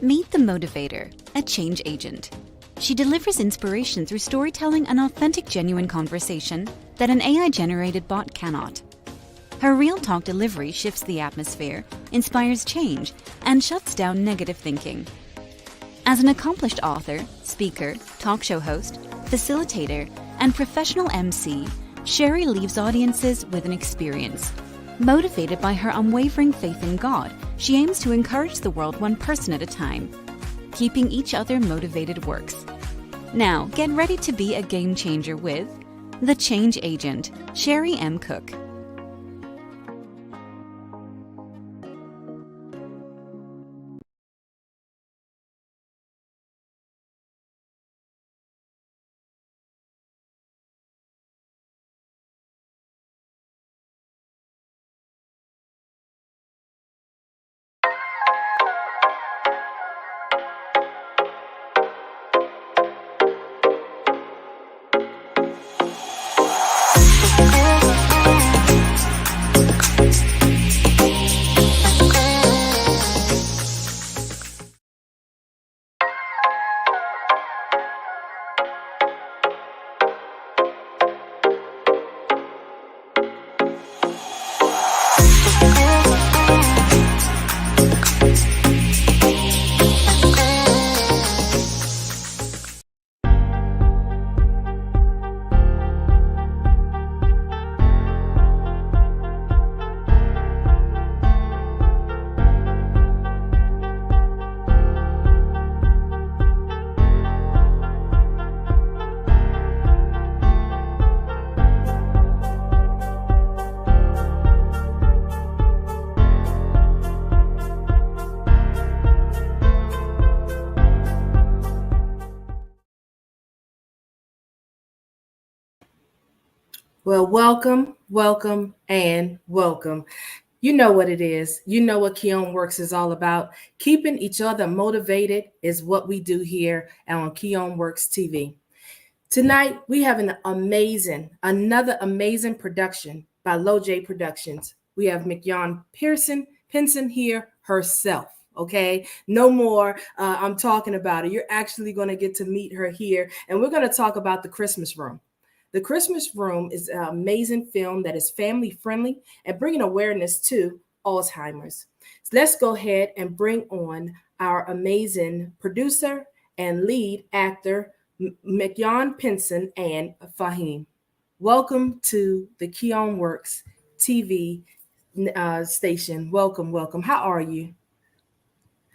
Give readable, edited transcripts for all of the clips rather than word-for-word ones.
Meet the motivator, a change agent. She delivers inspiration through storytelling and authentic, genuine conversation that an AI-generated bot cannot. Her real talk delivery shifts the atmosphere, inspires change, and shuts down negative thinking. As an accomplished author, speaker, talk show host, facilitator, and professional MC, Sherry leaves audiences with an experience. Motivated by her unwavering faith in God, she aims to encourage the world one person at a time. Keeping each other motivated works. Now, get ready to be a game changer with The Change Agent, Sherry M. Cook. Well, welcome, and welcome. You know what it is. You know what Keon Works is all about. Keeping each other motivated is what we do here on Keon Works TV. Tonight, we have another amazing production by LoJai Productions. We have Mignon Pinson here herself. Okay, no more. I'm talking about it. You're actually going to get to meet her here, and we're going to talk about The Christmas Room. The Christmas Room is an amazing film that is family friendly and bringing awareness to Alzheimer's. So let's go ahead and bring on our amazing producer and lead actor, Mignon Pinson and Faheem. Welcome to the Keon Works TV station. Welcome. How are you?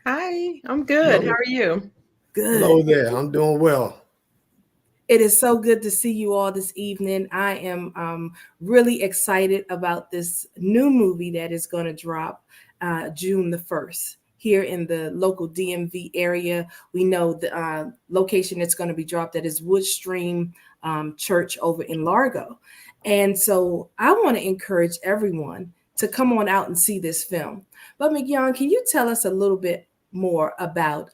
Hi, I'm good. How are you? Good. Hello there. I'm doing well. It is so good to see you all this evening. I am really excited about this new movie that is going to drop June the 1st here in the local DMV area. We know the location it's going to be dropped at is Woodstream Church over in Largo. And so I want to encourage everyone to come on out and see this film. But Mignon, can you tell us a little bit more about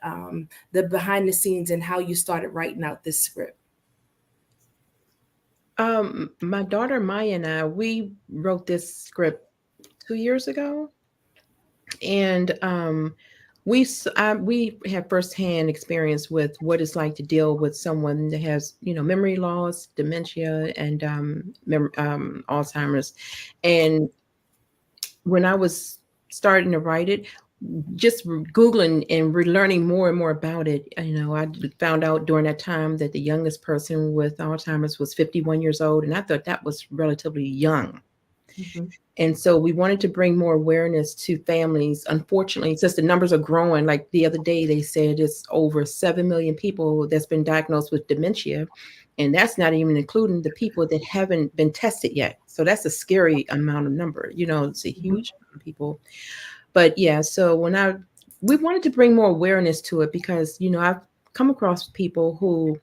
the behind the scenes and how you started writing out this script? My daughter Maya and we wrote this script 2 years ago, and we have firsthand experience with what it's like to deal with someone that has memory loss, dementia, and Alzheimer's. And when I was starting to write it, just Googling and learning more and more about it, I found out during that time that the youngest person with Alzheimer's was 51 years old. And I thought that was relatively young. Mm-hmm. And so we wanted to bring more awareness to families. Unfortunately, since the numbers are growing, like the other day, they said it's over 7 million people that's been diagnosed with dementia. And that's not even including the people that haven't been tested yet. So that's a scary amount of number. It's a huge amount of people. But yeah, so we wanted to bring more awareness to it because, I've come across people who,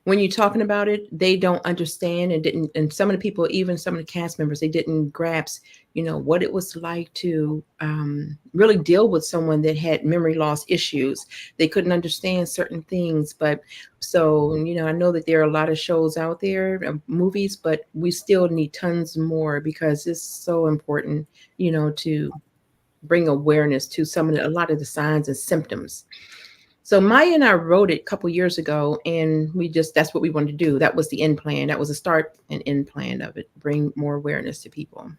when you're talking about it, they don't understand and some of the people, even some of the cast members, they didn't grasp, what it was like to really deal with someone that had memory loss issues. They couldn't understand certain things. But so, I know that there are a lot of shows out there, movies, but we still need tons more because it's so important, to bring awareness to a lot of the signs and symptoms. So Maya and I wrote it a couple years ago, and that's what we wanted to do. That was the end plan. That was the start and end plan of it. Bring more awareness to people.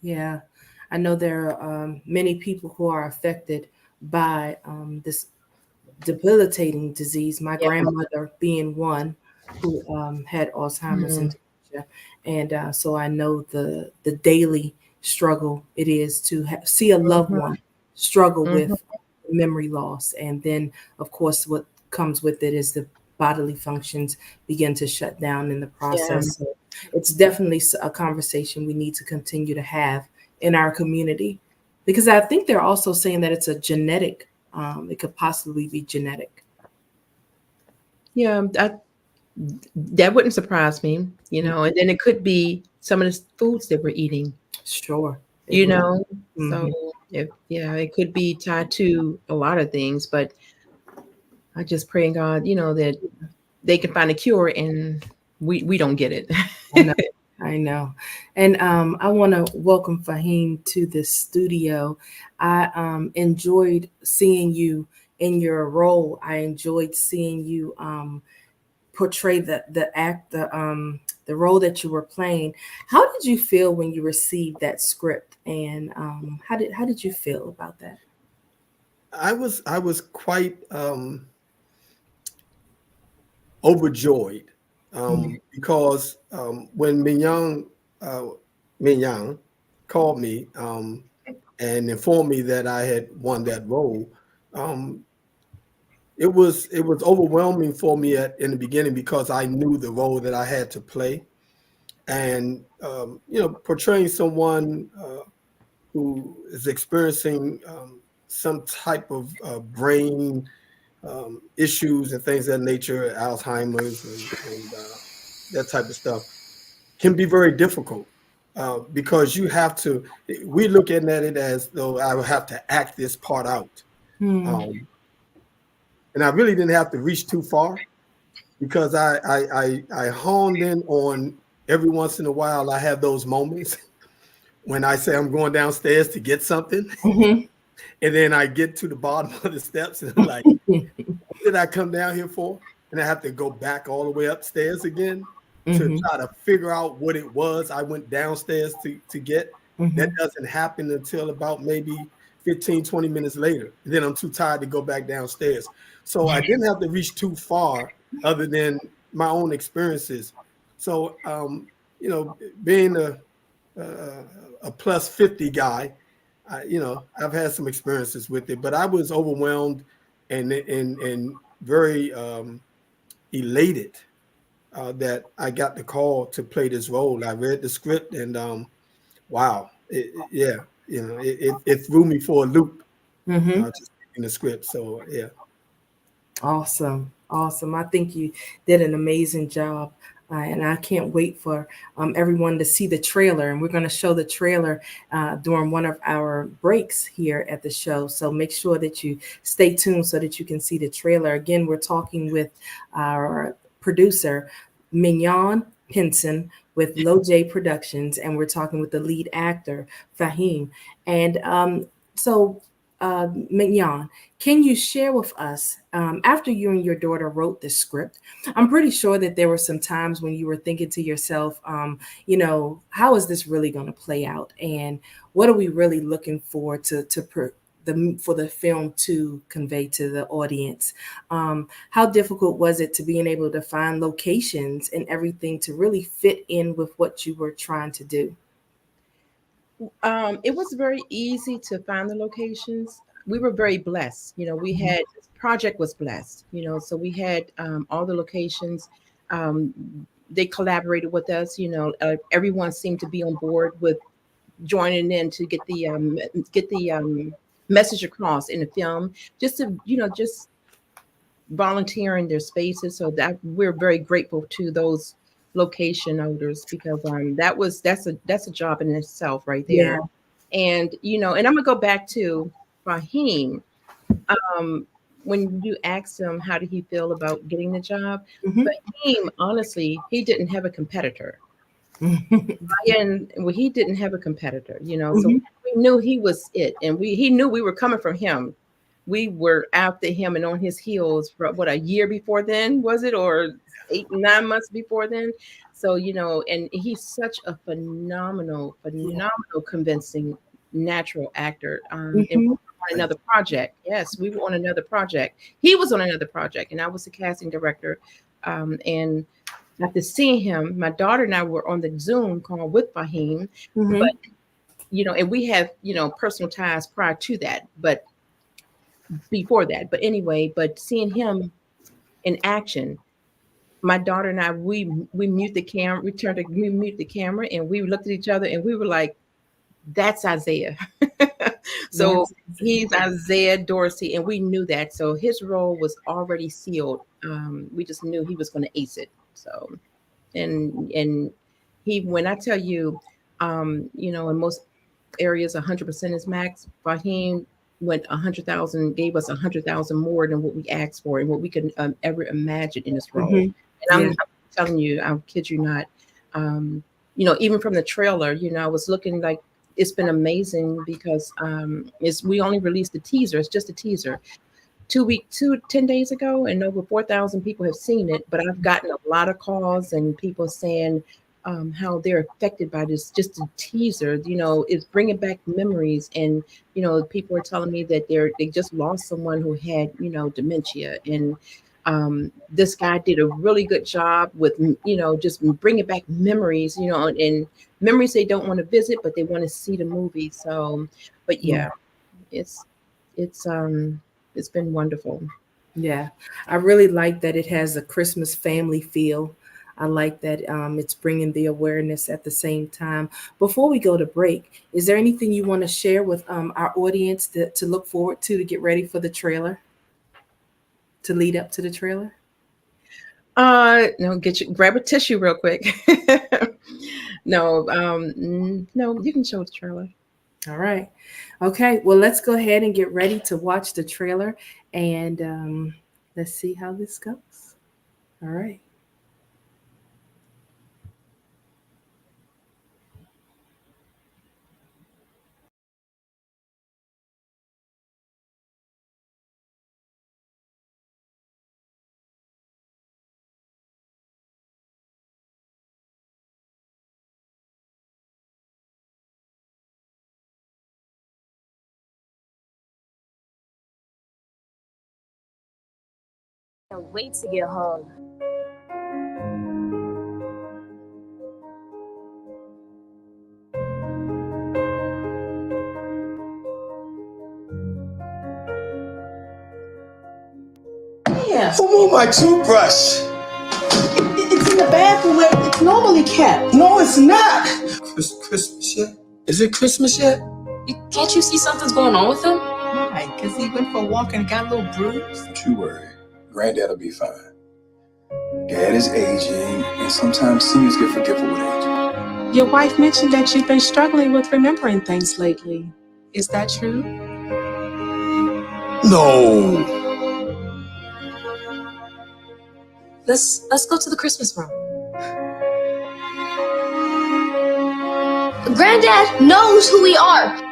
Yeah, I know there are many people who are affected by this debilitating disease. My Yeah. grandmother being one who had Alzheimer's and Mhm. dementia, and so I know the daily struggle it is to see a loved Mhm. one struggle with Mhm. memory loss, and then of course what comes with it is the bodily functions begin to shut down in the Yeah. process. So it's definitely a conversation we need to continue to have in our community, because I think they're also saying that it's a genetic, it could possibly be genetic. Yeah. That wouldn't surprise me, Mm, and then it could be some of the foods that we're eating, sure, it you would. know. So Mhm. it could be tied to a lot of things, but I just pray in God, that they can find a cure and we don't get it. I know, I know. And I want to welcome Faheem to the studio. I enjoyed seeing you in your role. I enjoyed seeing you portray the role that you were playing. How did you feel when you received that script, and how did you feel about that? I was quite overjoyed because when uh, Mignon called me and informed me that I had won that role, um, it was overwhelming for me in the beginning because I knew the role that I had to play, and portraying someone who is experiencing some type of brain issues and things of that nature, Alzheimer's and that type of stuff, can be very difficult because you have to. We look at it as though I would have to act this part out, Hmm. um, and I really didn't have to reach too far because I honed in on every once in a while. I have those moments when I say I'm going downstairs to get something, Hmm. and then I get to the bottom of the steps and I'm like, what did I come down here for? And I have to go back all the way upstairs again to Hmm. try to figure out what it was I went downstairs to get. That Hmm. doesn't happen until about maybe 15, 20 minutes later. And then I'm too tired to go back downstairs. So I didn't have to reach too far other than my own experiences. So, being a plus 50 guy, I've had some experiences with it, but I was overwhelmed and very elated that I got the call to play this role. I read the script and wow, yeah, it threw me for a loop Hmm. just in the script. So yeah. Awesome. Awesome. I think you did an amazing job. And I can't wait for everyone to see the trailer. And we're going to show the trailer during one of our breaks here at the show. So make sure that you stay tuned so that you can see the trailer. Again, we're talking with our producer, Mignon Pinson, with LoJai Productions. And we're talking with the lead actor, Faheem. And Mignon, can you share with us, after you and your daughter wrote the script, I'm pretty sure that there were some times when you were thinking to yourself, how is this really going to play out? And what are we really looking for for the film to convey to the audience? How difficult was it to being able to find locations and everything to really fit in with what you were trying to do? It was very easy to find the locations. We were very blessed. We Mhm. had this project was blessed. So we had all the locations. Um, they collaborated with us. Everyone seemed to be on board with joining in to get the message across in the film. Just to just volunteering their spaces. So that we're very grateful to those location owners because that's a job in itself right Yeah. there. And I'm gonna go back to Raheem. Um, when you asked him how did he feel about getting the job, Hmm. Raheem, honestly, he didn't have a competitor. Hmm. And well, he didn't have a competitor, so we knew he was it, and he knew we were coming from him. we were after him and on his heels for what, a year before then, was it, or 8-9 months before then? So, and he's such a phenomenal convincing natural actor. And we were on another project. Yes, we were on another project. He was on another project, and I was the casting director. And after seeing him, my daughter and I were on the Zoom call with Faheem, but and we have personal ties prior to that, but before that. But anyway, but seeing him in action, my daughter and I, we mute the camera, we mute the camera, and we looked at each other and we were like, that's Isaiah. So he's Isaiah Dorsey, and we knew that. So his role was already sealed. We just knew he was going to ace it. So, and he, when I tell you, in most areas, 100% is max. Faheem went 100,000, gave us 100,000 more than what we asked for and what we could ever imagine in this role. And I'm telling you, I kid you not. Even from the trailer, I was looking like, it's been amazing because we only released the teaser. It's just a teaser. 10 days ago, and over 4,000 people have seen it. But I've gotten a lot of calls and people saying how they're affected by this. Just a teaser, is bringing back memories. And people are telling me that they just lost someone who had dementia, and this guy did a really good job with just bringing back memories, and memories they don't want to visit, but they want to see the movie. So, but yeah, it's been wonderful. Yeah, I really like that it has a Christmas family feel. I like that it's bringing the awareness at the same time. Before we go to break, is there anything you want to share with our audience to look forward to get ready for the trailer, to lead up to the trailer? No, grab a tissue real quick. No, you can show the trailer. All right. Okay. Well, let's go ahead and get ready to watch the trailer, and let's see how this goes. All right. Can't wait to get home. Yeah. Who moved my toothbrush? It's in the bathroom where it's normally kept. No, it's not. Christmas yet? Is it Christmas yet? Can't you see something's going on with him? Why? Because he went for a walk and got a little bruise? Don't you worry. Granddad'll be fine. Dad is aging, and sometimes seniors get forgetful with age. Your wife mentioned that you've been struggling with remembering things lately. Is that true? No. Let's go to the Christmas room. Granddad knows who we are.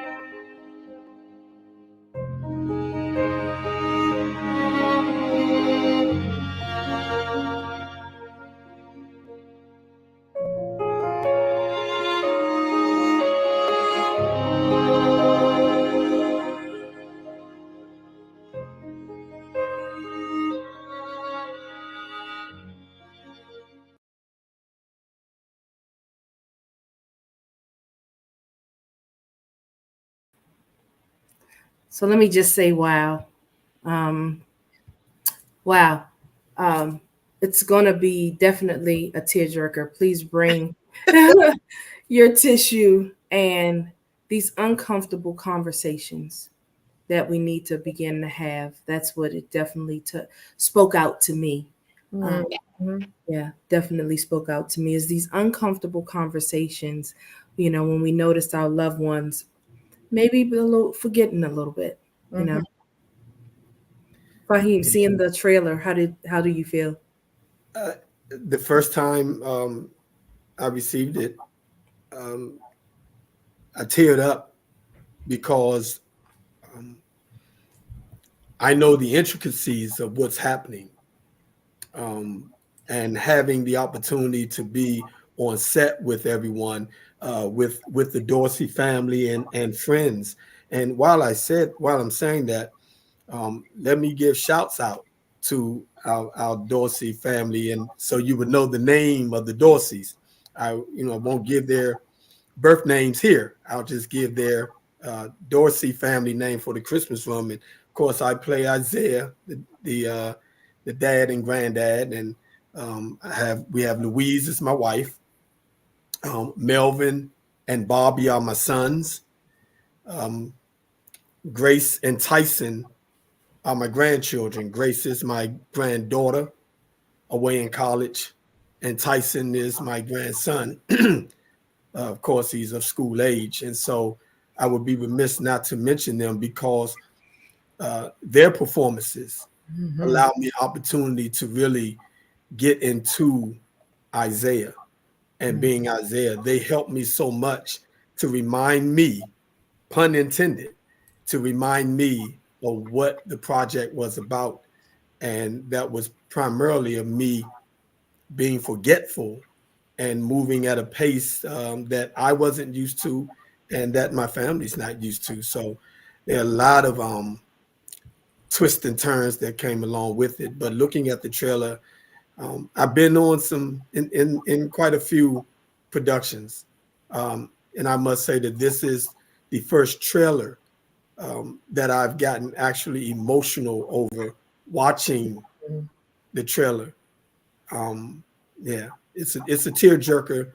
So let me just say, wow. Wow. It's going to be definitely a tearjerker. Please bring your tissue and these uncomfortable conversations that we need to begin to have. That's what it definitely spoke out to me. Yeah, definitely spoke out to me, is these uncomfortable conversations, when we noticed our loved ones maybe forgetting a little bit, Faheem, seeing the trailer, how do you feel? The first time I received it, I teared up because I know the intricacies of what's happening, and having the opportunity to be on set with everyone, with the Dorsey family and friends. And while I'm saying that, let me give shouts out to our Dorsey family, and so you would know the name of the Dorseys. I won't give their birth names here. I'll just give their Dorsey family name for the Christmas room. And of course, I play Isaiah, the dad and granddad, and we have Louise as my wife. Melvin and Bobby are my sons. Grace and Tyson are my grandchildren. Grace is my granddaughter away in college, and Tyson is my grandson. Of course, he's of school age. And so I would be remiss not to mention them, because their performances allow me opportunity to really get into Isaiah and being Isaiah. They helped me so much to remind me, pun intended, to remind me of what the project was about. And that was primarily of me being forgetful and moving at a pace that I wasn't used to and that my family's not used to. So there are a lot of twists and turns that came along with it. But looking at the trailer, I've been on in quite a few productions. And I must say that this is the first trailer that I've gotten actually emotional over watching the trailer. Yeah, it's a tearjerker,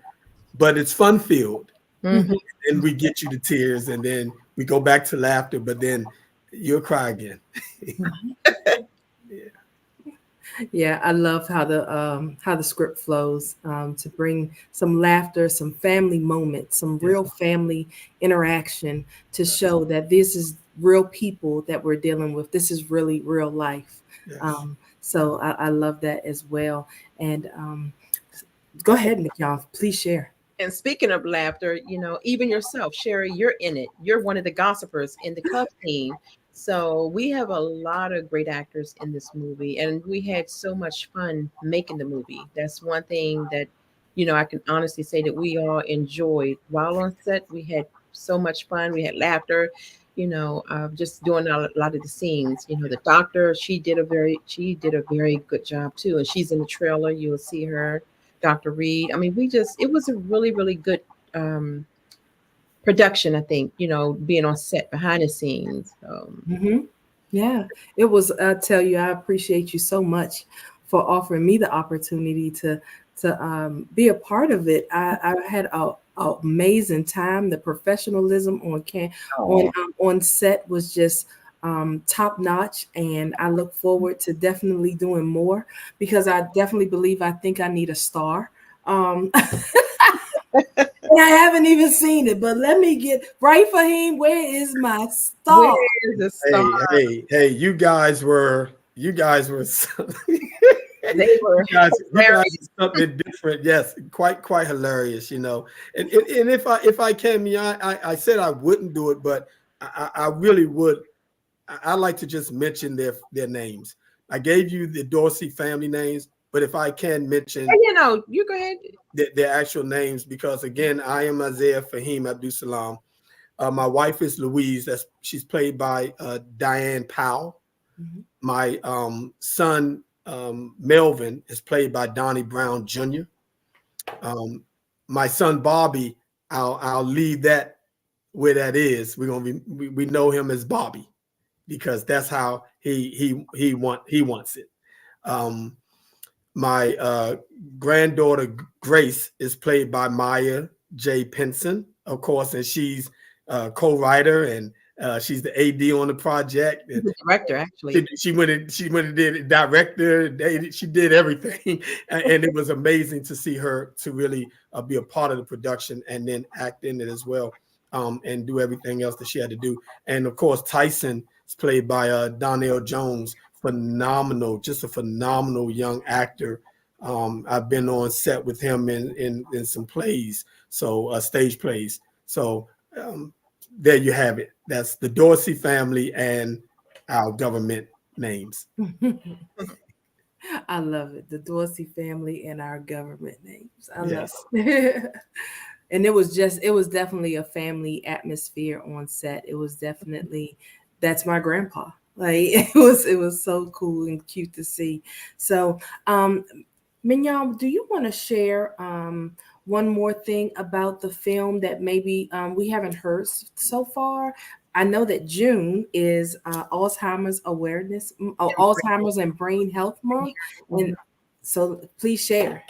but it's fun filled. And we get you to tears, and then we go back to laughter, but then you'll cry again. Yeah, I love how the script flows to bring some laughter, some family moments, some real family interaction to show that this is real people that we're dealing with. This is really real life. Yes. So I love that as well. And go ahead, Mignon, please share. And speaking of laughter, even yourself, Sherry, you're in it. You're one of the gossipers in the Cub team. So we have a lot of great actors in this movie, and we had so much fun making the movie. That's one thing that, I can honestly say that we all enjoyed while on set. We had so much fun. We had laughter, just doing a lot of the scenes. The doctor, she did a very good job too. And she's in the trailer. You'll see her, Dr. Reed. I mean, it was a really, really good production, I think, being on set behind the scenes. Yeah, it was. I tell you, I appreciate you so much for offering me the opportunity to be a part of it. I had a amazing time. The professionalism on set was just top notch, and I look forward to definitely doing more, because I definitely believe I think I need a star. And I haven't even seen it, but let me get right, Faheem. Where is my star? Where is the star? Hey, you guys were They were you guys are something different. Yes, quite hilarious, And if I can, I said I wouldn't do it, but I really would. I like to just mention their names. I gave you the Dorsey family names, but if I can mention, you go ahead. Their actual names, because again, I am Isaiah Faheem Abdus-Salaam. My wife is Louise. She's played by Diane Powell. My son Melvin is played by Donnie Brown Jr. My son Bobby, I'll leave that where that is. We know him as Bobby, because that's how he wants it. My granddaughter Grace is played by Maya J. Pinson, of course, and she's a co-writer, and she's the AD on the project. She's the director, actually. She went and did it, director. She did everything, and it was amazing to see her to really be a part of the production and then act in it as well, and do everything else that she had to do. And of course, Tyson is played by Donnell Jones. Phenomenal, just a phenomenal young actor. I've been on set with him in some plays, so stage plays. So there you have it. That's the Dorsey family and our government names. I love it. The Dorsey family and our government names. I love Yes. it. And it was definitely a family atmosphere on set. It was definitely, that's my grandpa. Like it was so cool and cute to see. So Mignon, do you want to share one more thing about the film that maybe we haven't heard so far? I know that June is Alzheimer's awareness, Alzheimer's and Brain Health Month, and so please share.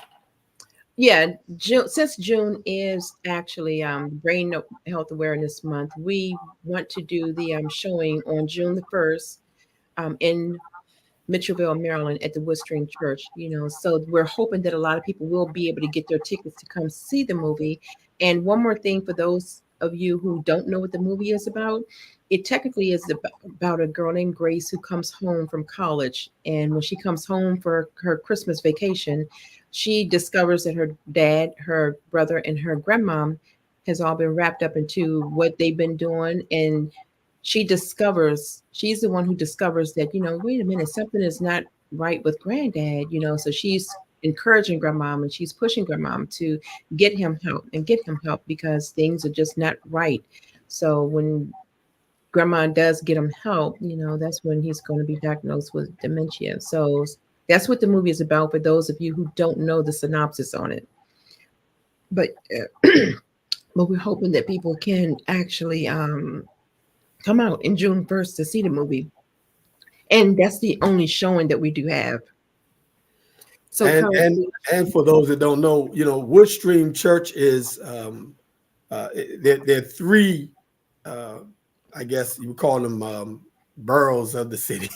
Yeah, since June is actually Brain Health Awareness Month, we want to do the showing on June the 1st in Mitchellville, Maryland, at the Woodstream Church. So we're hoping that a lot of people will be able to get their tickets to come see the movie. And one more thing for those of you who don't know what the movie is about, it technically is about a girl named Grace who comes home from college. And when she comes home for her Christmas vacation, she discovers that her dad, her brother, and her grandmom has all been wrapped up into what they've been doing. And she's the one who discovers that, wait a minute, something is not right with granddad, so she's encouraging grandmom and she's pushing grandmom to get him help because things are just not right. So when grandma does get him help, that's when he's going to be diagnosed with dementia. So that's what the movie is about for those of you who don't know the synopsis on it. But but we're hoping that people can actually come out in June 1st to see the movie. And that's the only showing that we do have. So and for those that don't know, Woodstream Church is there are three I guess you would call them boroughs of the city.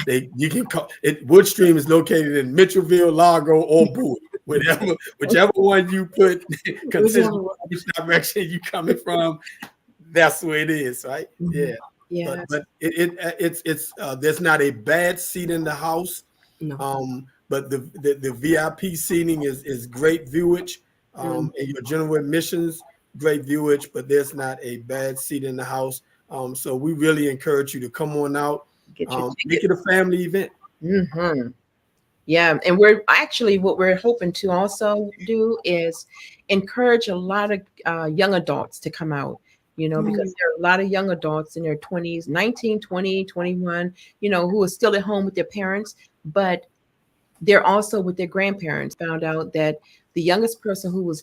You can call it. Woodstream is located in Mitchellville, Largo, or Bowie, whichever one you put consider which direction you coming from. That's where it is, right? Mm-hmm. Yeah. But it's there's not a bad seat in the house. No. But the VIP seating is great viewage. And your general admissions, great viewage, but there's not a bad seat in the house. So we really encourage you to come on out, make it a family event. Mm-hmm. Yeah, and what we're hoping to also do is encourage a lot of young adults to come out, because there are a lot of young adults in their 20s, 19, 20, 21, who are still at home with their parents, but they're also with their grandparents. Found out that the youngest person who was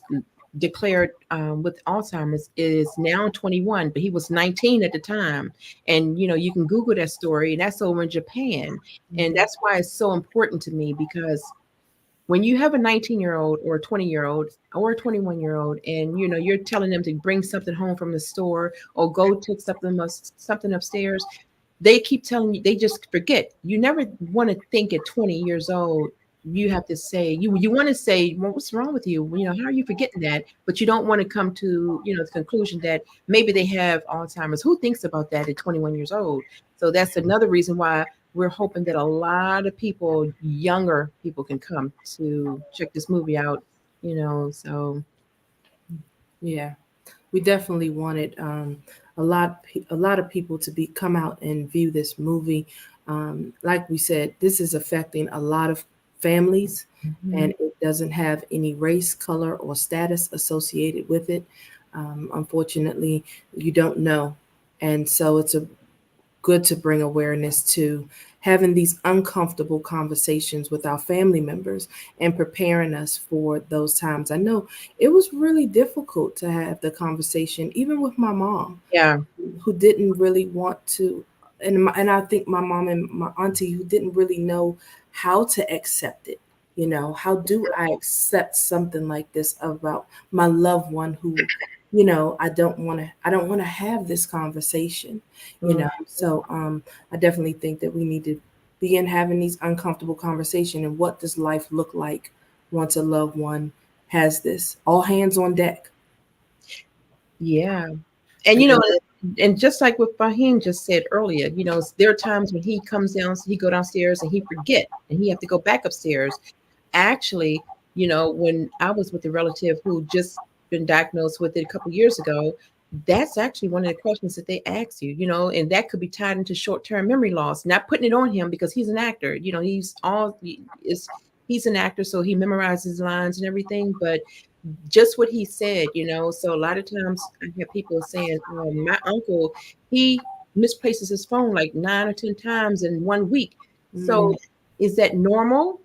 declared with Alzheimer's is now 21, but he was 19 at the time. And, you can Google that story, and that's over in Japan. And that's why it's so important to me, because when you have a 19-year-old or a 20-year-old or a 21-year-old, and, you're telling them to bring something home from the store or go take something upstairs, they keep telling you, they just forget. You never want to think at 20 years old, you have to say, you want to say, well, what's wrong with you? How are you forgetting that? But you don't want to come to, the conclusion that maybe they have Alzheimer's. Who thinks about that at 21 years old? So that's another reason why we're hoping that a lot of people, younger people, can come to check this movie out, so. Yeah, we definitely wanted a lot of people to come out and view this movie. Like we said, this is affecting a lot of families, and it doesn't have any race, color, or status associated with it. Unfortunately, you don't know, and so it's good to bring awareness to having these uncomfortable conversations with our family members and preparing us for those times. I know it was really difficult to have the conversation, even with my mom, who didn't really want to, and I think my mom and my auntie, who didn't really know how to accept it. How do I accept something like this about my loved one who, I don't want to have this conversation, So I definitely think that we need to begin having these uncomfortable conversations. And what does life look like once a loved one has this? All hands on deck. Yeah. And, and just like what Faheem just said earlier, there are times when he go downstairs and he forget, and he have to go back upstairs. Actually, when I was with a relative who just been diagnosed with it a couple years ago, that's actually one of the questions that they ask you, you know, and that could be tied into short-term memory loss. Not putting it on him because he's an actor, you know, he's an actor, so he memorizes lines and everything, but just what he said, you know. So a lot of times I have people saying, my uncle, he misplaces his phone like 9 or 10 times in 1 week. So is that normal?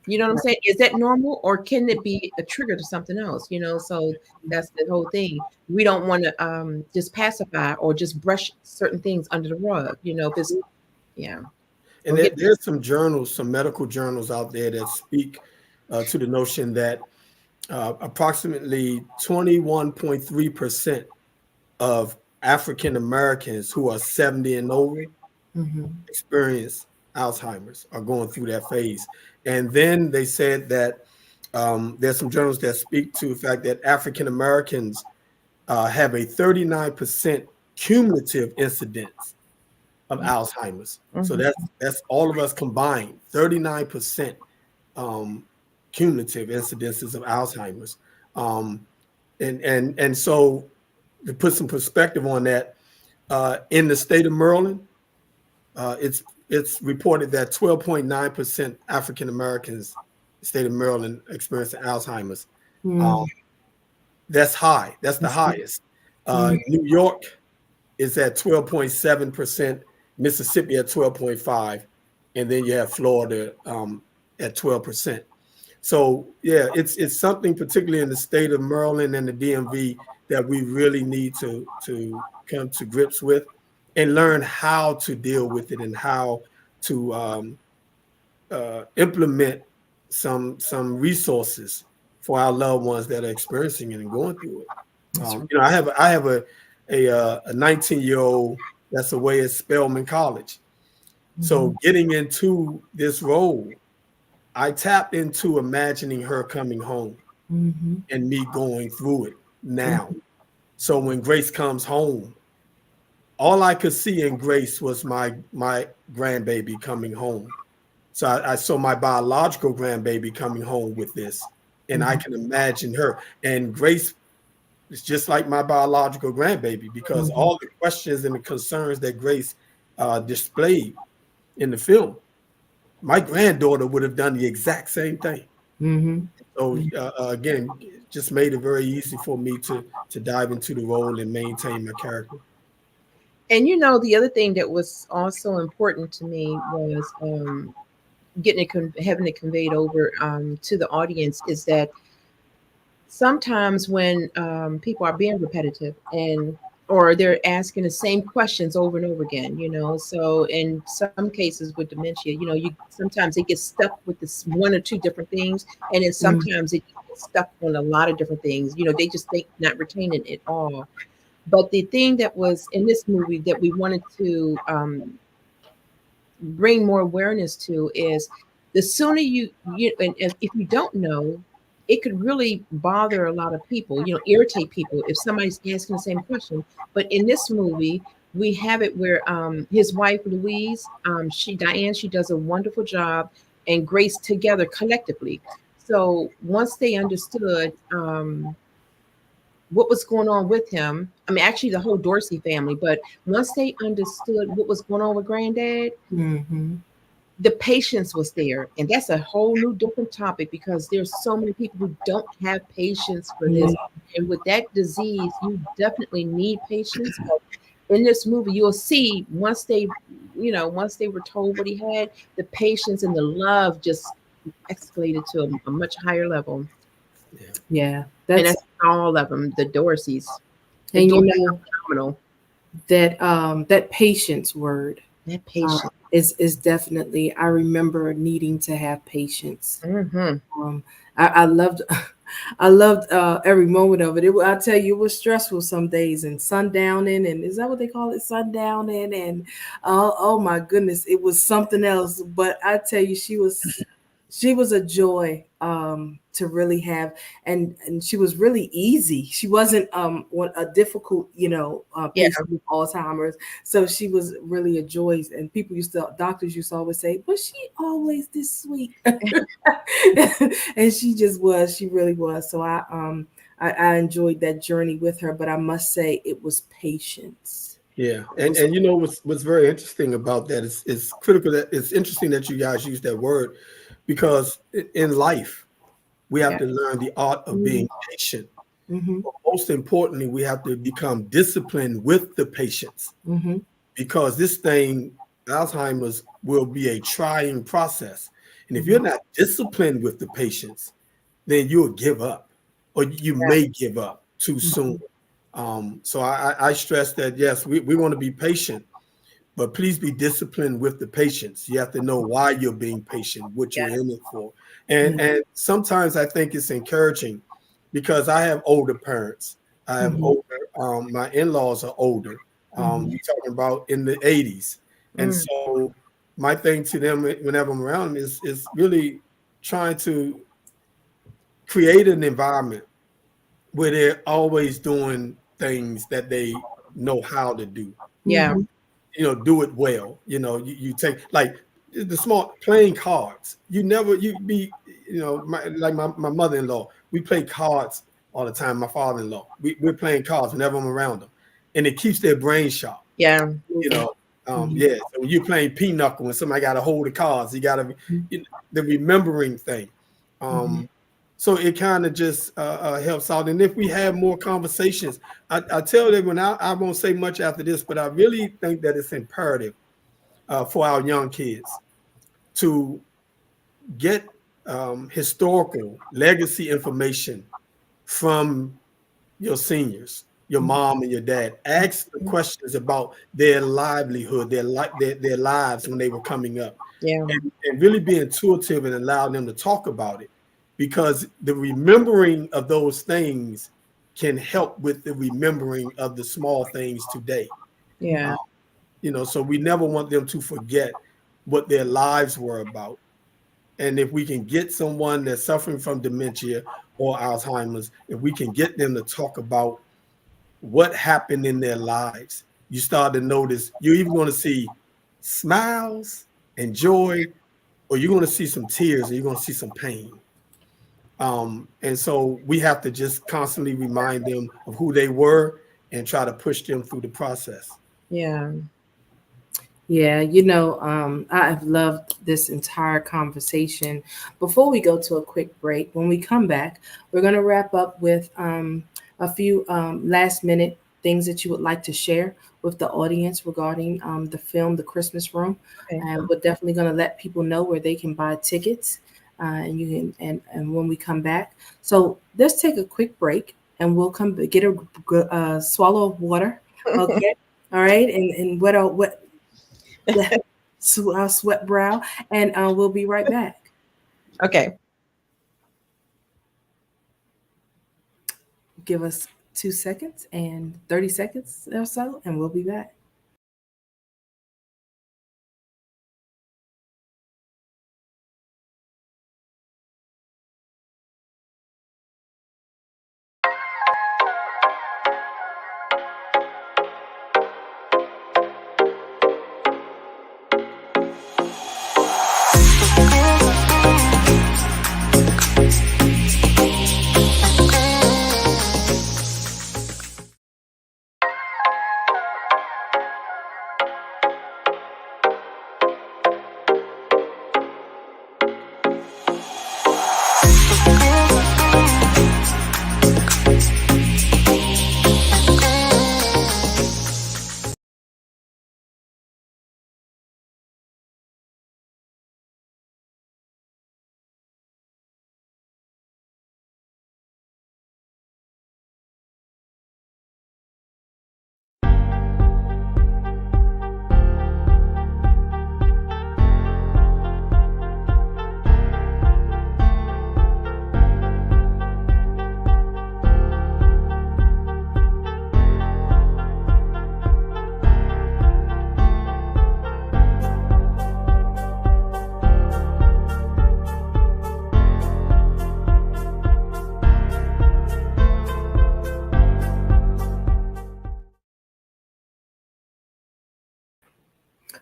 You know what I'm saying? Is that normal, or can it be a trigger to something else? You know, so that's the whole thing. We don't want to just pacify or just brush certain things under the rug, you know, because yeah. And there's some journals, some medical journals out there that speak to the notion that approximately 21.3% of African Americans who are 70 and over experience Alzheimer's, are going through that phase. And then they said that there's some journals that speak to the fact that African Americans have a 39% cumulative incidence of Alzheimer's. So that's all of us combined, 39% cumulative incidences of Alzheimer's. And so to put some perspective on that, in the state of Maryland, it's reported that 12.9% African Americans, state of Maryland, experience Alzheimer's. That's high. That's the highest. New York is at 12.7%, Mississippi at 12.5%, and then you have Florida at 12%. So yeah, it's something particularly in the state of Maryland and the DMV that we really need to come to grips with and learn how to deal with it and how to implement some resources for our loved ones that are experiencing it and going through it. You know, I have a 19-year-old that's away at Spelman College. So getting into this role, I tapped into imagining her coming home and me going through it now. So when Grace comes home, all I could see in Grace was my grandbaby coming home. So I saw my biological grandbaby coming home with this, and I can imagine her. And Grace is just like my biological grandbaby because all the questions and the concerns that Grace displayed in the film, my granddaughter would have done the exact same thing. So again, just made it very easy for me to dive into the role and maintain my character. And you know, the other thing that was also important to me was having it conveyed over to the audience is that sometimes when people are being repetitive or they're asking the same questions over and over again, you know. So in some cases with dementia, you know, sometimes they get stuck with this one or two different things, and then sometimes it gets stuck on a lot of different things. You know, they just think not retaining it all. But the thing that was in this movie that we wanted to bring more awareness to is the sooner and if you don't know, it could really bother a lot of people, you know, irritate people if somebody's asking the same question. But in this movie, we have it where his wife, Louise, Diane, she does a wonderful job, and Grace together collectively. So once they understood what was going on with him, I mean, actually the whole Dorsey family, but once they understood what was going on with Granddad, the patience was there. And that's a whole new different topic because there's so many people who don't have patience for this. And with that disease, you definitely need patience. But in this movie, you'll see once they were told what he had, the patience and the love just escalated to a much higher level. Yeah. And that's all of them, the Dorseys. And you know, phenomenal. That patience word. That patience. Is definitely, I remember needing to have patience. I loved every moment of it. I tell you, it was stressful some days, and sundowning, and is that what they call it, sundowning? And oh my goodness, it was something else. But I tell you, she was a joy to really have, and she was really easy. She wasn't a difficult, patient with Alzheimer's. So she was really a joy, and doctors used to always say, "Was she always this sweet?" And she just was. She really was. So I I enjoyed that journey with her, but I must say it was patience. Yeah, and you know what's very interesting about that is critical. That it's interesting that you guys use that word, because in life we have to learn the art of being patient. But most importantly, we have to become disciplined with the patience, because this thing, Alzheimer's, will be a trying process. And if you're not disciplined with the patience, then you'll give up, or you may give up too soon. So I stress that, yes, we want to be patient, but please be disciplined with the patience. You have to know why you're being patient, what you're in it for. And sometimes I think it's encouraging, because I have older parents. I have older, my in-laws are older. You're talking about in the 80s. And so my thing to them whenever I'm around them is really trying to create an environment where they're always doing things that they know how to do. Yeah. You know, do it well. You know, you take like the small playing cards. You be, you know, my mother-in-law, we play cards all the time. My father-in-law, we're playing cards whenever I'm around them, and it keeps their brain sharp. Yeah. You know, yeah. So when you're playing pinochle, when somebody got to hold the cards, you got to the remembering thing. So it kind of just helps out. And if we have more conversations, I tell them, I won't say much after this, but I really think that it's imperative for our young kids to get historical legacy information from your seniors, your mom and your dad. Ask the questions about their livelihood, their lives when they were coming up. Yeah. And really be intuitive and allow them to talk about it, because the remembering of those things can help with the remembering of the small things today. Yeah. You know, so we never want them to forget what their lives were about. And if we can get someone that's suffering from dementia or Alzheimer's, if we can get them to talk about what happened in their lives, you start to notice you're even going to see smiles and joy, or you're going to see some tears, or you're going to see some pain. And so we have to just constantly remind them of who they were and try to push them through the process. Yeah. Yeah, you know, I've loved this entire conversation. Before we go to a quick break, when we come back, we're going to wrap up with a few last minute things that you would like to share with the audience regarding the film, The Christmas Room. Okay. And we're definitely going to let people know where they can buy tickets. And you can, and when we come back, so let's take a quick break, and we'll come get a swallow of water. Okay, all right, and wet our sweat brow, and we'll be right back. Okay. Give us 2 seconds and 30 seconds or so, and we'll be back.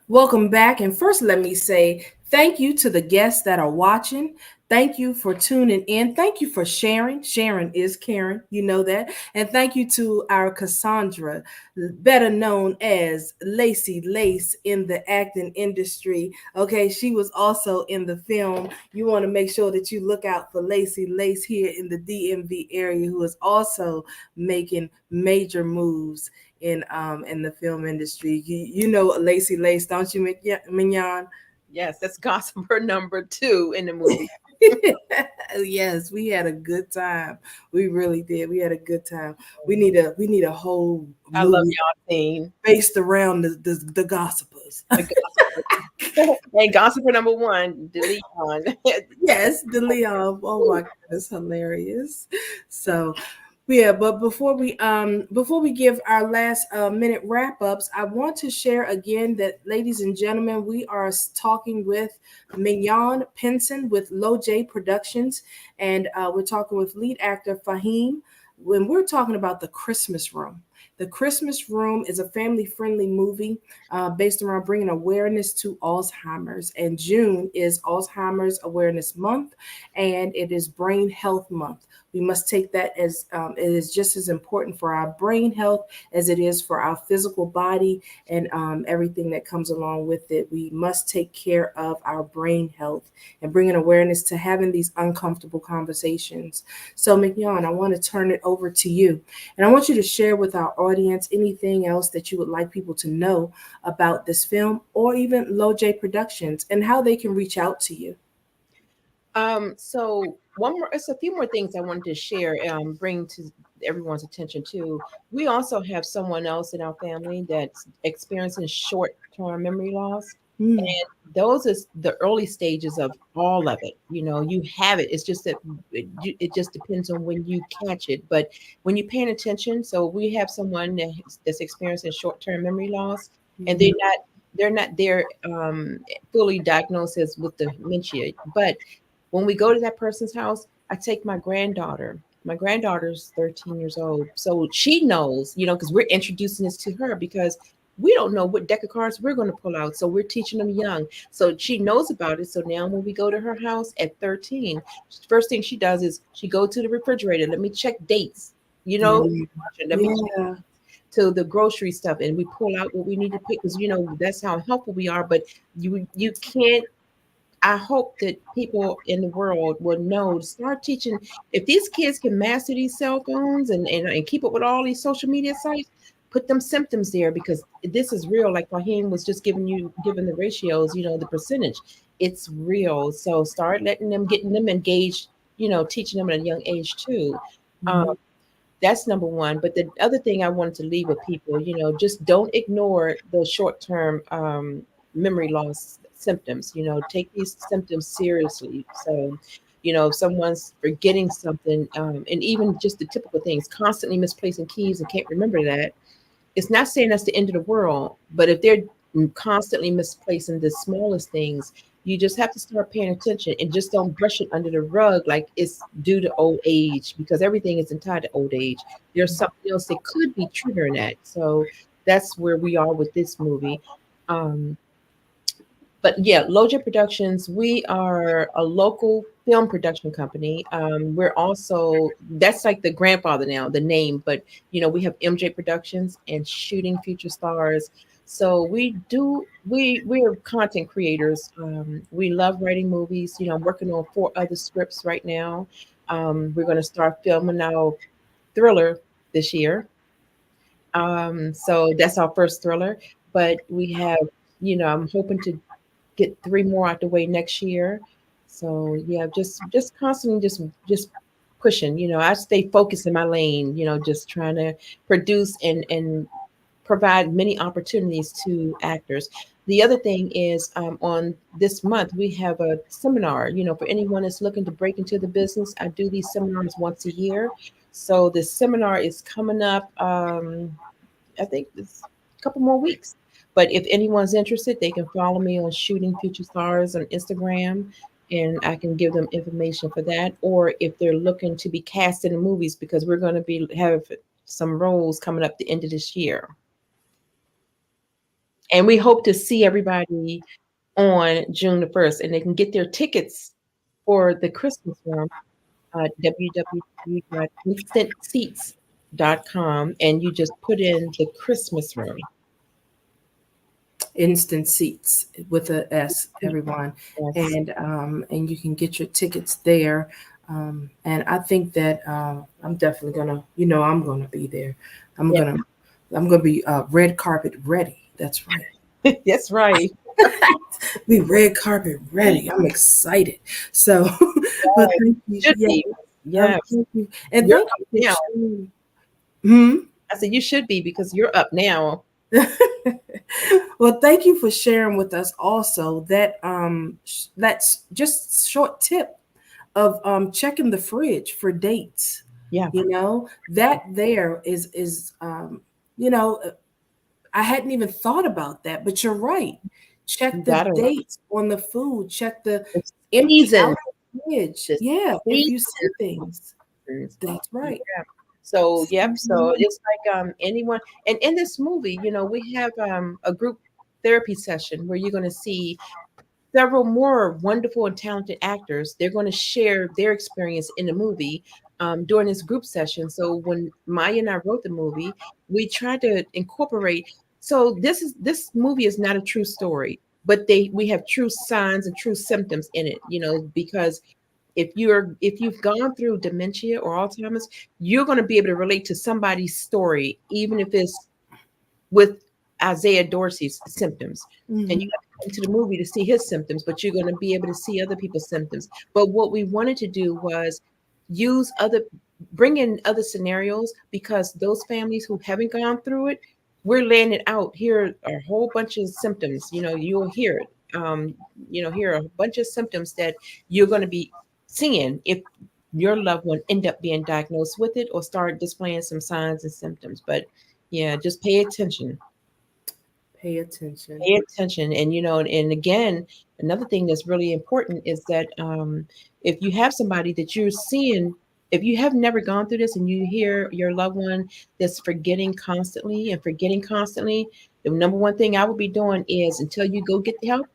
Welcome back. And first, let me say Thank you to the guests that are watching. Thank you for tuning in. Thank you for sharing. Sharon is Karen, you know that. And thank you to our Cassandra, better known as Lacey Lace in the acting industry. Okay, she was also in the film. You want to make sure that you look out for Lacey Lace here in the DMV area, who is also making major moves in the film industry. You know Lacey Lace, don't you, Mignon? Yes, that's gossiper number 2 in the movie. Yes, we had a good time. We really did. We had a good time. We need a whole I love movie y'all theme. based around the gossipers. The gossiper. Hey, gossiper number 1, DeLeon. Yes, the Leon. Oh my goodness, hilarious. So yeah, but before we give our last minute wrap ups, I want to share again that, ladies and gentlemen, we are talking with Mignon Pinson with LoJai Productions, and we're talking with lead actor Faheem. When we're talking about The Christmas Room. The Christmas Room is a family-friendly movie based around bringing awareness to Alzheimer's. And June is Alzheimer's Awareness Month, and it is Brain Health Month. We must take that as it is just as important for our brain health as it is for our physical body and everything that comes along with it. We must take care of our brain health and bring an awareness to having these uncomfortable conversations. So, Mignon, I want to turn it over to you. And I want you to share with our audience anything else that you would like people to know about this film, or even LoJai Productions, and how they can reach out to you. So it's a few more things I wanted to share, bring to everyone's attention too. We also have someone else in our family that's experiencing short-term memory loss. Mm. And those is the early stages of all of it. You know, you have it. It's just that it just depends on when you catch it. But when you're paying attention, so we have someone that's experiencing short-term memory loss, and they're not there fully diagnosed as with dementia. But when we go to that person's house, I take my granddaughter. My granddaughter's 13 years old. So she knows, you know, because we're introducing this to her because we don't know what deck of cards we're going to pull out. So we're teaching them young. So she knows about it. So now when we go to her house at 13, first thing she does is she go to the refrigerator. Let me check dates, you know, let me check to the grocery stuff, and we pull out what we need to pick because, you know, that's how helpful we are. But you can't. I hope that people in the world will know, start teaching. If these kids can master these cell phones and keep up with all these social media sites, put them symptoms there because this is real. Like Raheem was just giving the ratios, you know, the percentage. It's real. So start getting them engaged, you know, teaching them at a young age too. That's number one. But the other thing I wanted to leave with people, you know, just don't ignore the short-term memory loss symptoms. You know, take these symptoms seriously. So, you know, if someone's forgetting something, and even just the typical things, constantly misplacing keys and can't remember that, it's not saying that's the end of the world. But if they're constantly misplacing the smallest things, you just have to start paying attention and just don't brush it under the rug like it's due to old age, because everything isn't tied to old age. There's something else that could be triggering that. So that's where we are with this movie. But yeah, LoJai Productions, we are a local film production company. We're also, that's like the grandfather now, the name, but you know, we have MJ Productions and Shooting Future Stars. So we're content creators. We love writing movies. You know, I'm working on 4 other scripts right now. We're going to start filming our thriller this year. So that's our first thriller, but we have, you know, I'm hoping to get 3 more out the way next year. So yeah, just constantly just pushing. You know, I stay focused in my lane. You know, just trying to produce and provide many opportunities to actors. The other thing is, on this month we have a seminar. You know, for anyone that's looking to break into the business, I do these seminars once a year. So the seminar is coming up. I think it's a couple more weeks. But if anyone's interested, they can follow me on Shooting Future Stars on Instagram, and I can give them information for that. Or if they're looking to be cast in the movies, because we're going to have some roles coming up the end of this year. And we hope to see everybody on June the 1st, and they can get their tickets for the Christmas room at www.instantseats.com, and you just put in the Christmas room. Instant Seats with a S, everyone. Yes. And you can get your tickets there. And I think that I'm definitely gonna, I'm gonna be there. I'm gonna be red carpet ready. That's right. That's right. Be red carpet ready. I'm excited. So, but thank you. Should be. Yeah. Thank you. And You're thank up you. now. I said you should be, because you're up now. Well, thank you for sharing with us also that that's just short tip of checking the fridge for dates. Yeah. That there is I hadn't even thought about that, but you're right. Check the dates on the food. Check the empty out the fridge. Yeah, if you see things. That's right. Yeah. So, yep. So it's like anyone. And in this movie, we have a group therapy session where you're going to see several more wonderful and talented actors. They're going to share their experience in the movie during this group session. So when Maya and I wrote the movie, we tried to incorporate. So this movie is not a true story, but we have true signs and true symptoms in it, because if you've gone through dementia or Alzheimer's, you're going to be able to relate to somebody's story, even if it's with Isaiah Dorsey's symptoms. Mm-hmm. And you have to come to the movie to see his symptoms, but you're going to be able to see other people's symptoms. But what we wanted to do was bring in other scenarios, because those families who haven't gone through it, we're laying it out. Here are a whole bunch of symptoms. You'll hear it. Here are a bunch of symptoms that you're going to be seeing if your loved one end up being diagnosed with it or start displaying some signs and symptoms. But yeah, just pay attention. Pay attention. And and again, another thing that's really important is that if you have somebody that you're seeing, if you have never gone through this and you hear your loved one that's forgetting constantly, the number one thing I would be doing is, until you go get the help,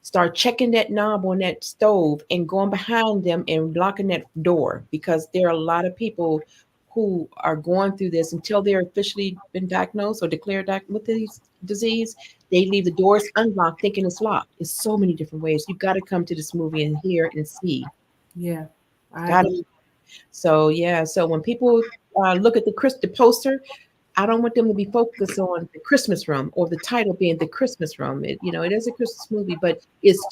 start checking that knob on that stove and going behind them and locking that door, because there are a lot of people who are going through this until they're officially been diagnosed or declared with this disease. They leave the doors unlocked thinking it's locked. There's so many different ways. You've got to come to this movie and hear and see. Yeah. So when people look at the poster, I don't want them to be focused on the Christmas room or the title being the Christmas room. It is a Christmas movie, but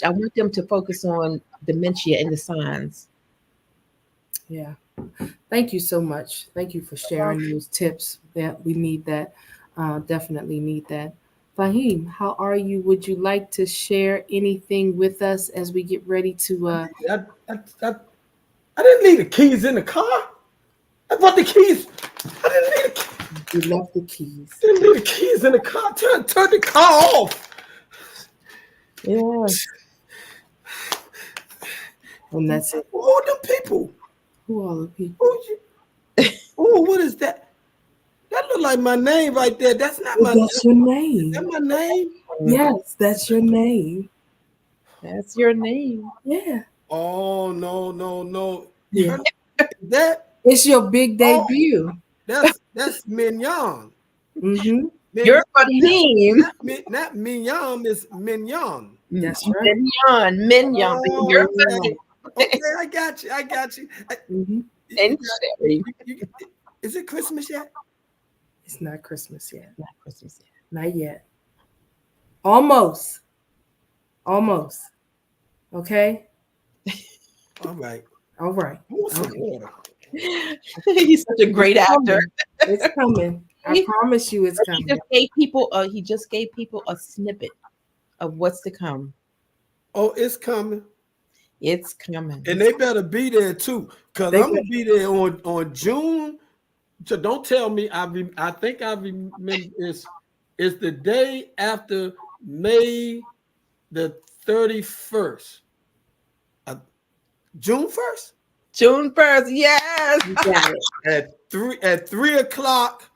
I want them to focus on dementia and the signs. Yeah. Thank you so much. Thank you for sharing those tips. That we need that. Definitely need that. Faheem, how are you? Would you like to share anything with us as we get ready to? I didn't leave the keys in the car. I brought the keys. I didn't leave the keys. You left the keys. Didn't leave the keys in the car. Turn the car off. Yeah. And that's it. Who are them people? Who are the people? Oh, what is that? That look like my name right there. That's not my name. That's your name. Is that my name? Yes, that's your name. That's your name. Yeah. Oh, no. Yeah. That it's your big debut. That's Mignon. Mm-hmm. Your name. Not Mignon, it's Mignon. That's right. Mignon. Okay, I got you. Mm-hmm. Is it Christmas yet? It's not Christmas yet. Not yet. Almost. Okay. All right. He's such a great actor. It's coming. I promise you, it's coming. He just gave people a snippet of what's to come. Oh, it's coming. It's coming. And they better be there too, because I'm gonna be there on June. So don't tell me. I think I remember it's the day after May the 31st. June 1st. June 1st, yes. You got it. At 3 o'clock,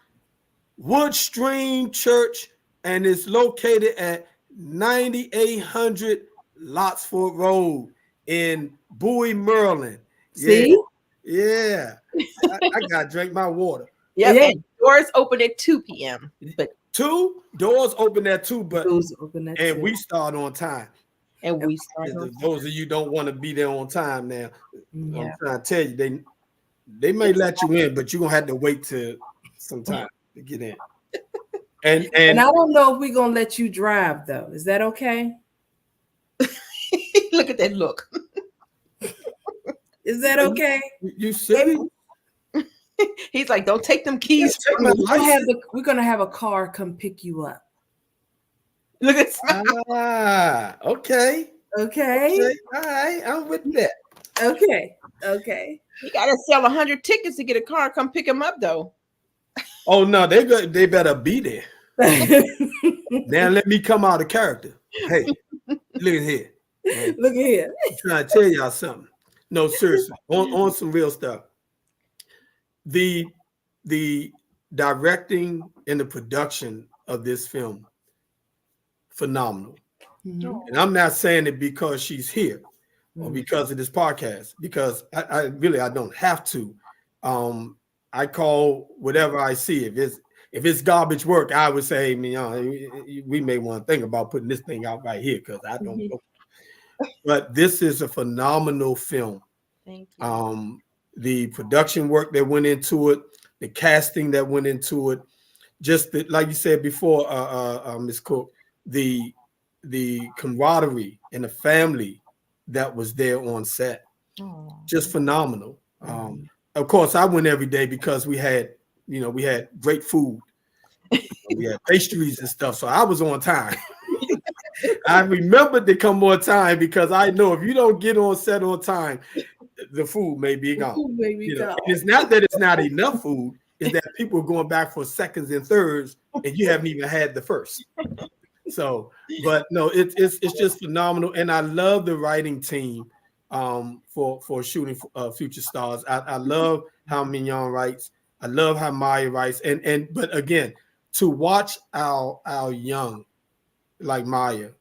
Wood Stream Church, and it's located at 9800 Lotsford Road in Bowie, Maryland. See? Yeah. I gotta drink my water. Yep. Yeah. And doors open at 2 p.m. But 2 doors open at 2, but Doors open at 2. we start on time. and we start on Those of you don't want to be there on time now. Yeah. I'm trying to tell you, they may let you in, but you're gonna have to wait till some time to get in. And I don't know if we're gonna let you drive though. Is that okay? Look at that look. Is that okay? You serious? He's like, don't take them keys. Take my license. We're gonna have a car come pick you up. Look at Okay. Okay. All right, I'm with that. Okay. You gotta sell 100 tickets to get a car. Come pick him up though. Oh no, they better be there. Now let me come out of character. Hey, look at here. Man, Look at here. I'm trying to tell y'all something. No, seriously, on some real stuff. The directing and the production of this film, phenomenal. Mhm. And I'm not saying it because she's here or because of this podcast, because I don't have to. I call whatever I see. If it's garbage work, I would say, we may want to think about putting this thing out right here because I don't know. But this is a phenomenal film. Thank you. The production work that went into it, the casting that went into it, just like you said before, Ms. Cook, the camaraderie and the family that was there on set, just phenomenal. Of course, I went every day because we had great food. We had pastries and stuff, so I was on time. I remembered to come on time because I know if you don't get on set on time, the food may be gone. And it's not that it's not enough food, it's that people are going back for seconds and thirds, and you haven't even had the first. So, but no, it's just phenomenal, and I love the writing team for shooting Future Stars. I love how Mignon writes. I love how Maya writes, but again, to watch our young like Maya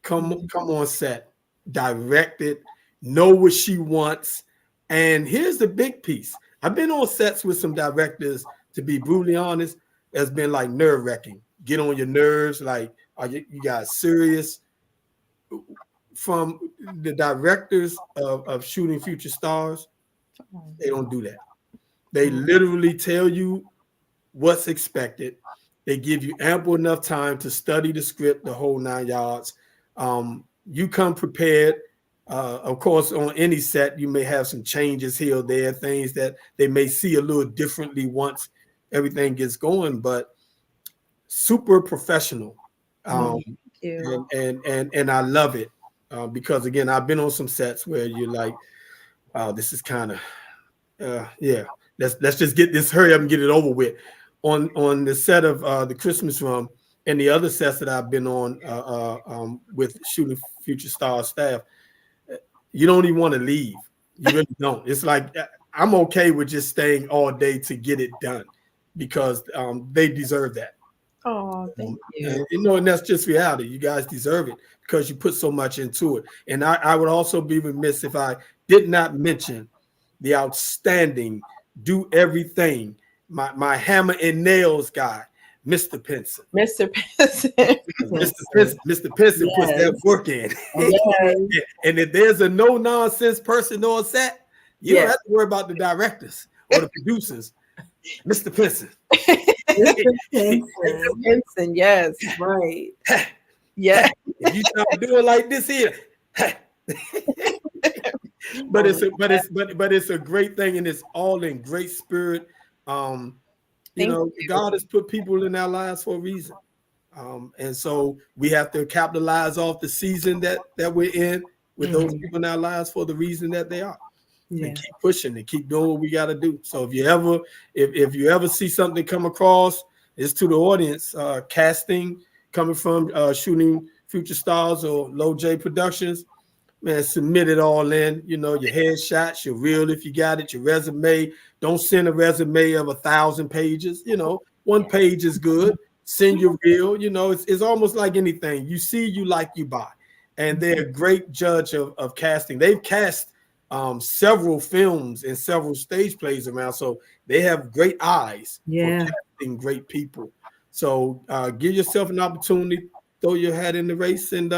come on set, direct it, know what she wants, and here's the big piece. I've been on sets with some directors, to be brutally honest, has been like nerve-wracking. Get on your nerves, like, are you guys serious? From the directors of shooting Future Stars, they don't do that. They literally tell you what's expected. They give you ample enough time to study the script, the whole 9 yards. You come prepared. Of course, on any set, you may have some changes here or there, things that they may see a little differently once everything gets going, but super professional. And I love it because, again, I've been on some sets where you're like, this is kind of, let's just get this, hurry up and get it over with. On the set of the Christmas Rum and the other sets that I've been on with shooting Future Star staff, you don't even want to leave. You really don't. It's like, I'm okay with just staying all day to get it done because they deserve that. Oh, thank you. And that's just reality. You guys deserve it because you put so much into it. And I would also be remiss if I did not mention the outstanding, do everything, my hammer and nails guy, Mr. Pinson. Mr. Pinson. Mr. Pinson puts that work in. Yes. And if there's a no-nonsense person on set, you don't have to worry about the directors or the producers. Mr. Pinson. Mr. Pinson, yes. Right. Yeah. If you start doing like this here. But it's a great thing, and it's all in great spirit. God has put people in our lives for a reason. And so we have to capitalize off the season that we're in with those people in our lives for the reason that they are. And keep pushing and keep doing what we got to do. So if you ever see something come across, it's to the audience, casting coming from shooting Future Stars or LoJai Productions, man, submit it all in, your headshots, your reel if you got it, your resume. Don't send a resume of 1,000 pages. 1 page is good. send you reel. You know, it's almost like anything. You see, you like, you buy. And they're a great judge of casting. They've cast several films and several stage plays around, so they have great eyes for casting great people. So give yourself an opportunity, throw your hat in the race, and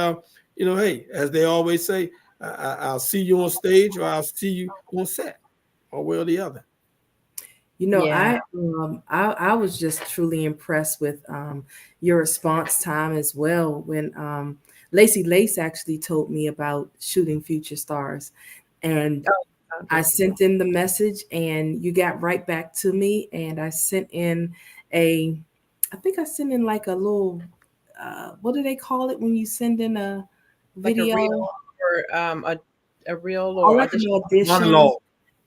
you know, hey, as they always say, I'll see you on stage or I'll see you on set, or one or the other. You know, I was just truly impressed with your response time as well when Lacey Lace actually told me about shooting Future Stars, and I sent in the message, and you got right back to me, and I sent in I think I sent in like a little, what do they call it when you send in a video? Like a reel or a reel or or like an audition. Monologue.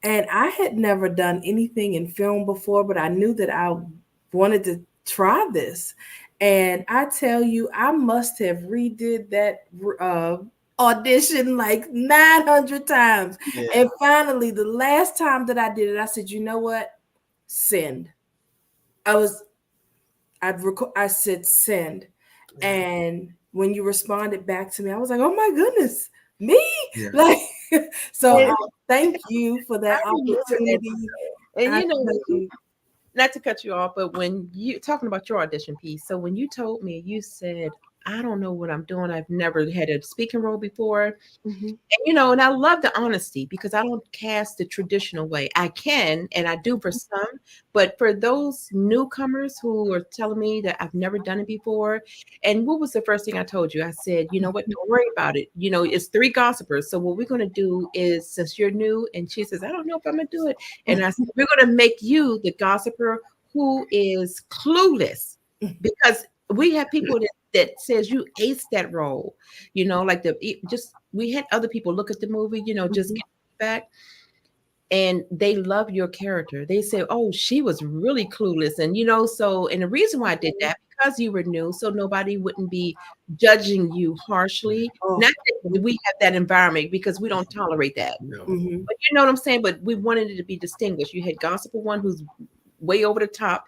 And I had never done anything in film before, but I knew that I wanted to try this. And I tell you, I must have redid that audition like 900 times. Yeah. And finally, the last time that I did it, I said, you know what? Send. I said send. Yeah. And when you responded back to me, I was like, oh my goodness, me? Yeah. Like, so thank you for that opportunity. And you know, not to cut you off, but when you talking about your audition piece, so when you told me, you said, I don't know what I'm doing. I've never had a speaking role before. Mm-hmm. And, you know, and I love the honesty because I don't cast the traditional way. I can, and I do for some, but for those newcomers who are telling me that I've never done it before. And what was the first thing I told you? I said, you know what, don't worry about it. You know, it's 3 gossipers. So what we're going to do is, since you're new, and she says, I don't know if I'm going to do it. And I said, we're going to make you the gossiper who is clueless, because we have people that says you aced that role, you know, like we had other people look at the movie, you know, just get back, and they love your character. They say, oh, she was really clueless. And, you know, so, and the reason why I did that, because you were new, so nobody wouldn't be judging you harshly. Not that we have that environment, because we don't tolerate that. No. But you know what I'm saying? But we wanted it to be distinguished. You had Gossiper 1, who's way over the top,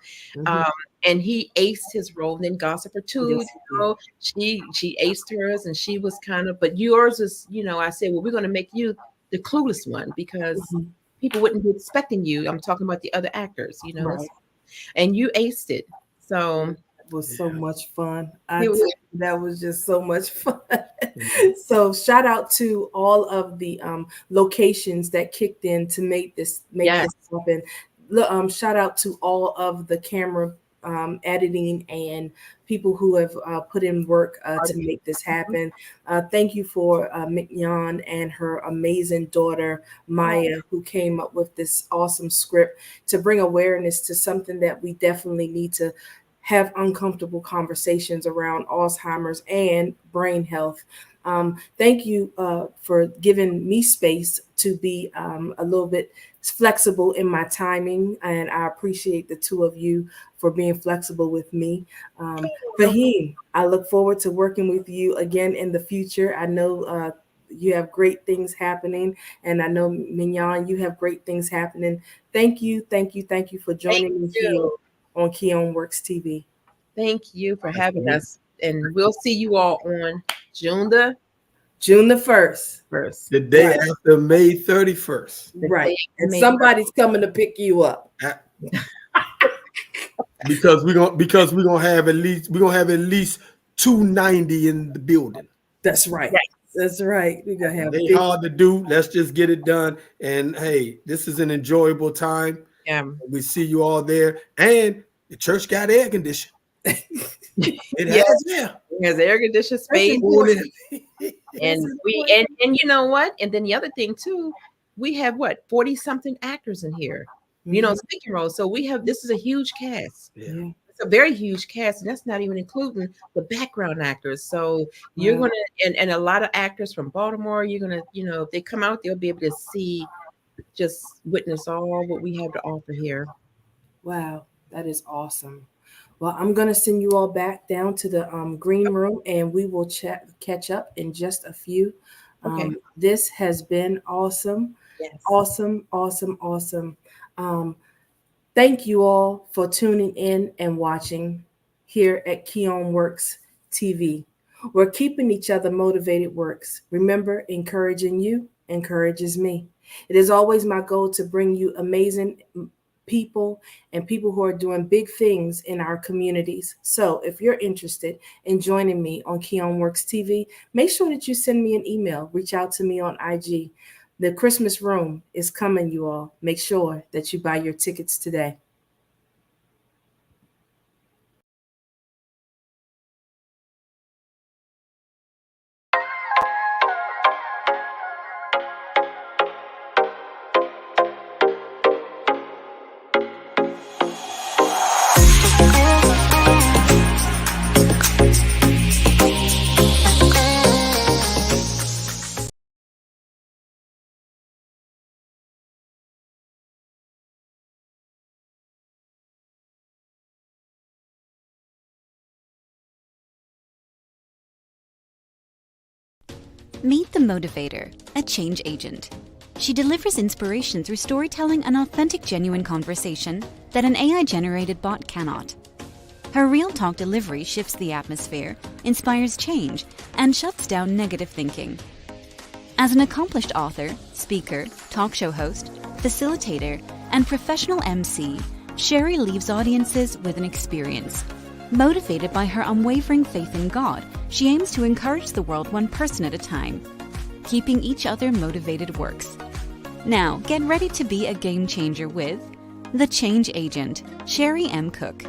and he aced his role. And then Gossiper 2, you know, she aced hers, and she was kind of, but yours is, you know, I said, well, we're going to make you the clueless one, because people wouldn't be expecting you. I'm talking about the other actors, you know, and you aced it. So it was so much fun. That was just so much fun. So shout out to all of the locations that kicked in to make this happen. Shout out to all of the camera editing and people who have put in work to make this happen. Thank you for Mignon and her amazing daughter, Maya, who came up with this awesome script to bring awareness to something that we definitely need to have uncomfortable conversations around, Alzheimer's and brain health. Thank you for giving me space to be a little bit flexible in my timing, and I appreciate the two of you for being flexible with me. Faheem, I look forward to working with you again in the future. I know you have great things happening, and I know, Mignon, you have great things happening. Thank you for joining me here on Keon Works TV. Thank you for having us, and we'll see you all on June the 1st. The day after May 31st. Right. And somebody's coming to pick you up. Because we're gonna have at least 290 in the building. That's right. That's right. We're gonna have it ain't hard to do. Let's just get it done. And hey, this is an enjoyable time. Yeah. We see you all there. And the church got air conditioning. It has air conditioned space. And and you know what? And then the other thing too, we have 40 something actors in here, you know, speaking roles. So this is a huge cast. Yeah. It's a very huge cast, and that's not even including the background actors. So you're gonna and a lot of actors from Baltimore, you're gonna, you know, if they come out, they'll be able to witness all what we have to offer here. Wow, that is awesome. Well, I'm going to send you all back down to the green room, and we will catch up in just a few. This has been awesome. Yes. Awesome. Thank you all for tuning in and watching here at Keon Works TV, where keeping each other motivated works. Remember, encouraging you encourages me. It is always my goal to bring you amazing people and people who are doing big things in our communities. So if you're interested in joining me on Keon Works TV, make sure that you send me an email, reach out to me on IG. The Christmas room is coming, you all. Make sure that you buy your tickets today. Meet the motivator, a change agent. She delivers inspiration through storytelling and authentic, genuine conversation that an AI-generated bot cannot. Her real talk delivery shifts the atmosphere, inspires change, and shuts down negative thinking. As an accomplished author, speaker, talk show host, facilitator, and professional MC, Sherry leaves audiences with an experience. Motivated by her unwavering faith in God, she aims to encourage the world one person at a time. Keeping each other motivated works. Now, get ready to be a game changer with the Change Agent, Sherry M. Cook.